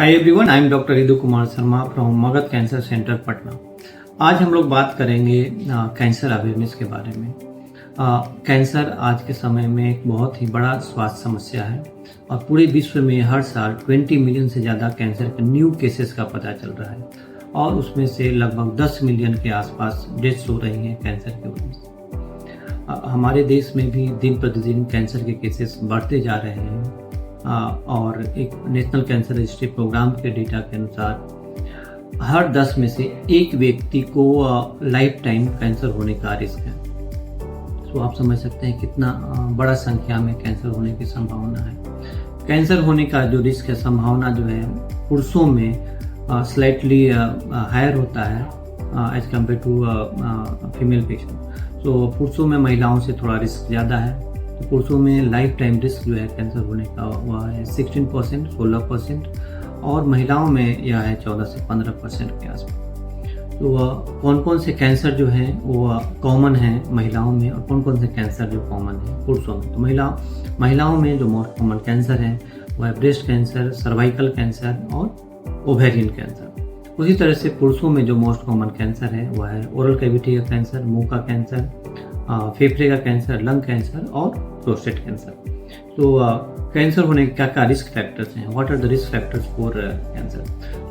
Hi everyone, I am doctor Idu Kumar Sharma from Magadh cancer centre Patna. आज हम लोग बात करेंगे कैंसर अवेयरनेस के बारे में। कैंसर आज के समय में एक बहुत ही बड़ा स्वास्थ्य समस्या है और पूरे विश्व में हर साल 20 मिलियन से ज़्यादा कैंसर के न्यू केसेस का पता चल रहा है और उसमें से लगभग 10 मिलियन के आसपास डेथ्स हो रही हैं कैंसर की वजह से। हमारे देश में भी दिन प्रतिदिन कैंसर के केसेस बढ़ते जा रहे हैं और एक नेशनल कैंसर रजिस्ट्री प्रोग्राम के डेटा के अनुसार हर 10 में से एक व्यक्ति को लाइफ टाइम कैंसर होने का रिस्क है। तो आप समझ सकते हैं कितना बड़ा संख्या में कैंसर होने की संभावना है। कैंसर होने का जो रिस्क है, संभावना जो है पुरुषों में स्लाइटली हायर होता है as compare to female patient. तो पुरुषों में महिलाओं से थोड़ा रिस्क ज़्यादा है। तो पुरुषों में लाइफ टाइम रिस्क जो है कैंसर होने का वह है 16%, 16% और महिलाओं में यह है 14 से 15% के आसपास। तो कौन कौन से कैंसर जो हैं वो कॉमन हैं महिलाओं में और कौन कौन से कैंसर जो कॉमन है पुरुषों में। तो महिलाओं में जो मोस्ट कॉमन कैंसर है वह है ब्रेस्ट कैंसर, सर्वाइकल कैंसर और ओवेरियन कैंसर। उसी तरह से पुरुषों में जो मोस्ट कॉमन कैंसर है वह है ओरल कैविटी का कैंसर, मुंह का कैंसर, फेफड़े का कैंसर, लंग कैंसर और प्रोस्टेट कैंसर। तो कैंसर होने के क्या क्या रिस्क फैक्टर्स हैं, what are the risk factors for cancer.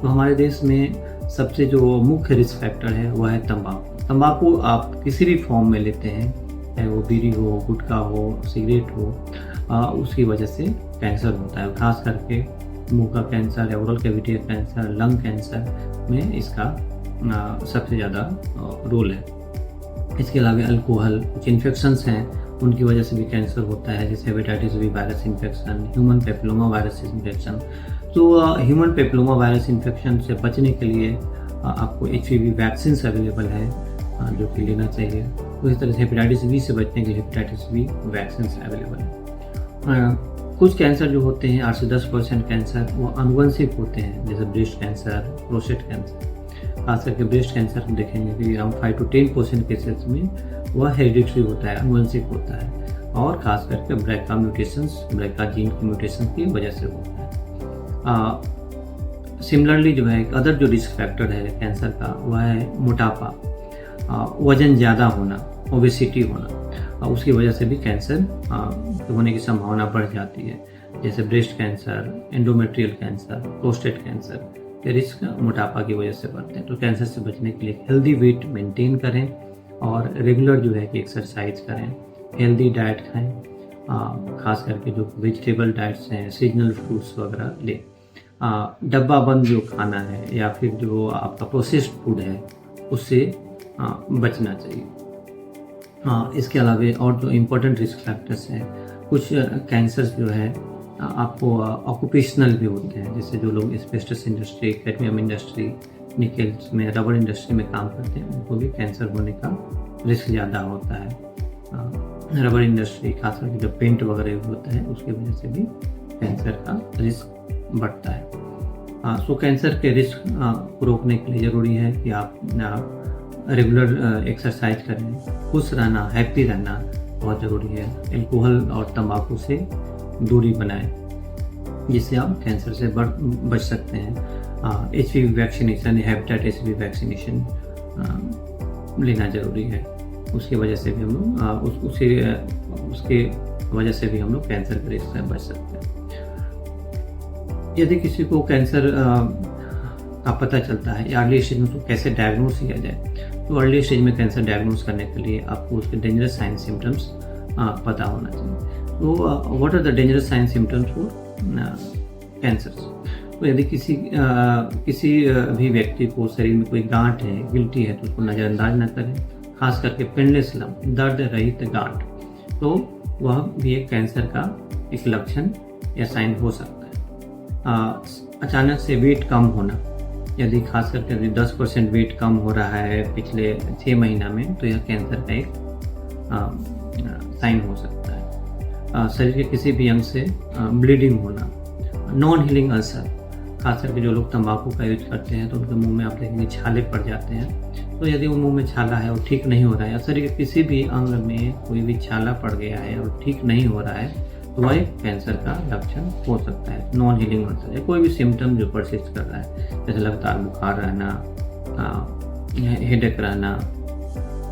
तो हमारे देश में सबसे जो मुख्य रिस्क फैक्टर है वह है तंबाकू। तंबाकू आप किसी भी फॉर्म में लेते हैं, चाहे वो बीड़ी हो, गुटखा हो, सिगरेट हो, उसकी वजह से कैंसर होता है। खास करके मुंह का कैंसर, ओरल कैविटी का कैंसर, लंग कैंसर में इसका सबसे ज़्यादा रोल है। इसके अलावा अल्कोहल, कुछ इन्फेक्शंस हैं उनकी वजह से भी कैंसर होता है, जैसे hepatitis B virus infection, human papilloma virus infection. तो ह्यूमन पेपिलोमा वायरस इन्फेक्शन से बचने के लिए आपको HPV वैक्सीन अवेलेबल है जो कि लेना चाहिए। तो इस तरह से हेपेटाइटिस बी से बचने के लिए हेपेटाइटिस बी वैक्सीन अवेलेबल है। कुछ कैंसर जो होते हैं 8 से 10% कैंसर वो आनुवंशिक होते हैं, जैसे ब्रेस्ट कैंसर, प्रोस्टेट कैंसर। खास करके ब्रेस्ट कैंसर हम देखेंगे कि अराउंड 5 to 10% केसेस में वह हेरिडिटरी होता है, अनुवंशिक होता है और खास करके ब्रैका म्यूटेशंस, ब्रैका जीन की म्यूटेशन की वजह से होता है। सिमिलरली जो है एक अदर जो रिस्क फैक्टर है कैंसर का वह है मोटापा, वजन ज़्यादा होना, ओबेसिटी होना, उसकी वजह से भी कैंसर होने की संभावना बढ़ जाती है। जैसे breast cancer, endometrial cancer, prostate cancer के रिस्क मोटापा की वजह से बढ़ते हैं। तो कैंसर से बचने के लिए हेल्दी वेट मेंटेन करें और रेगुलर जो है कि एक्सरसाइज करें, हेल्दी डाइट खाएं, खास करके जो वेजिटेबल डाइट्स हैं, सीजनल फ्रूट्स वगैरह लें। डब्बा बंद जो खाना है या फिर जो आपका प्रोसेस्ड फूड है उससे बचना चाहिए। इसके अलावा और जो इम्पोर्टेंट रिस्क फैक्टर्स हैं, कुछ कैंसर्स जो है आपको ऑक्यूपेशनल भी होते हैं, जैसे जो लोग asbestos industry, cadmium industry, Nicholls में, रबर इंडस्ट्री में काम करते हैं उनको भी कैंसर होने का रिस्क ज़्यादा होता है। रबर इंडस्ट्री खास करके जो पेंट वगैरह होता है उसकी वजह से भी कैंसर का रिस्क बढ़ता है। सो कैंसर के रिस्क को रोकने के लिए ज़रूरी है कि आप रेगुलर एक्सरसाइज करें, खुश रहना, हैप्पी रहना बहुत ज़रूरी है। अल्कोहल और तंबाकू से दूरी बनाएं जिससे आप कैंसर से बच सकते हैं। HPV vaccination, hepatitis B vaccination लेना ज़रूरी है। उसकी वजह से भी हम लोग उसके वजह से भी हम लोग कैंसर के रिस्क से बच सकते हैं। यदि किसी को कैंसर का पता चलता है या अर्ली स्टेज में उसको कैसे डायग्नोस किया जाए, तो अर्ली स्टेज में कैंसर डायग्नोस करने के लिए आपको उसके डेंजरस साइन सिम्टम्स पता होना चाहिए। तो what are the dangerous sign symptoms for cancers. तो यदि किसी भी व्यक्ति को शरीर में कोई गांठ है, गिल्टी है, तो उसको नज़रअंदाज न करें। खास करके पेनलेस लंप, दर्द रहित गांठ, तो वह भी एक कैंसर का एक लक्षण या साइन हो सकता है। अचानक से वेट कम होना, यदि खास करके यदि 10% वेट कम हो रहा है पिछले 6 महीना में, तो यह कैंसर का एक साइन हो सकता है। शरीर के किसी भी अंग से ब्लीडिंग होना, नॉन हीलिंग अल्सर, खास करके जो लोग तंबाकू का यूज करते हैं तो उनके मुंह में आप देखेंगे छाले पड़ जाते हैं। तो यदि वो मुंह में छाला है और ठीक नहीं हो रहा है या शरीर के किसी भी अंग में कोई भी छाला पड़ गया है और ठीक नहीं हो रहा है, तो वह एक कैंसर का लक्षण हो सकता है। नॉन हीलिंग मसल है कोई भी सिम्टम जो परसिस्ट कर रहा है, जैसे लगातार बुखार रहना, हेडेक रहना,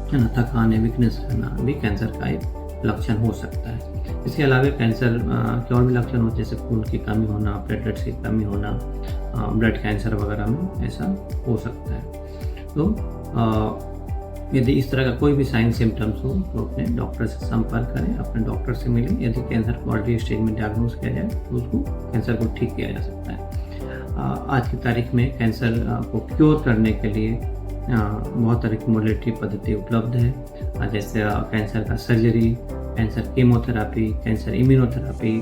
है ना, थकान या वीकनेस रहना भी कैंसर का एक लक्षण हो सकता है। इसके अलावा कैंसर के और भी लक्षण होते हैं, जैसे खून की कमी होना, प्लेटलेट्स की कमी होना, ब्लड कैंसर वगैरह में ऐसा हो सकता है। तो यदि इस तरह का कोई भी साइन सिम्टम्स हो तो अपने डॉक्टर से संपर्क करें, अपने डॉक्टर से मिलें। यदि कैंसर को अर्ली स्टेज में डायग्नोज किया जाए तो उसको कैंसर को ठीक किया जा सकता है। आज की तारीख में कैंसर को क्योर करने के लिए बहुत तरह की मोडेलिटी पद्धति उपलब्ध है, जैसे कैंसर का surgery, cancer chemotherapy, cancer immunotherapy,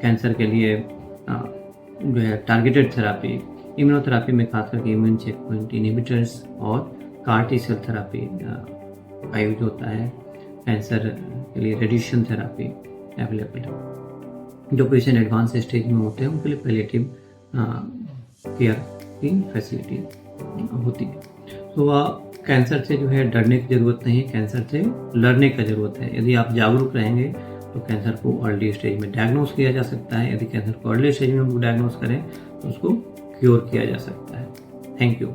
cancer के लिए जो है टारगेटेड थेरापी, इम्यूनोथेरापी में खास करके इम्यून चेकपॉइंट इनहिबिटर्स और कार टी सेल थेरापी का यूज होता है। कैंसर के लिए रेडिएशन थेरापी अवेलेबल है। जो पेशेंट एडवांस स्टेज में होते हैं उनके लिए पैलिएटिव केयर की फैसिलिटी होती है। तो कैंसर से जो है डरने की ज़रूरत नहीं है, कैंसर से लड़ने का ज़रूरत है। यदि आप जागरूक रहेंगे तो कैंसर को अर्ली स्टेज में डायग्नोस किया जा सकता है। यदि कैंसर को अर्ली स्टेज में हम डायग्नोस करें तो उसको क्योर किया जा सकता है। Thank you.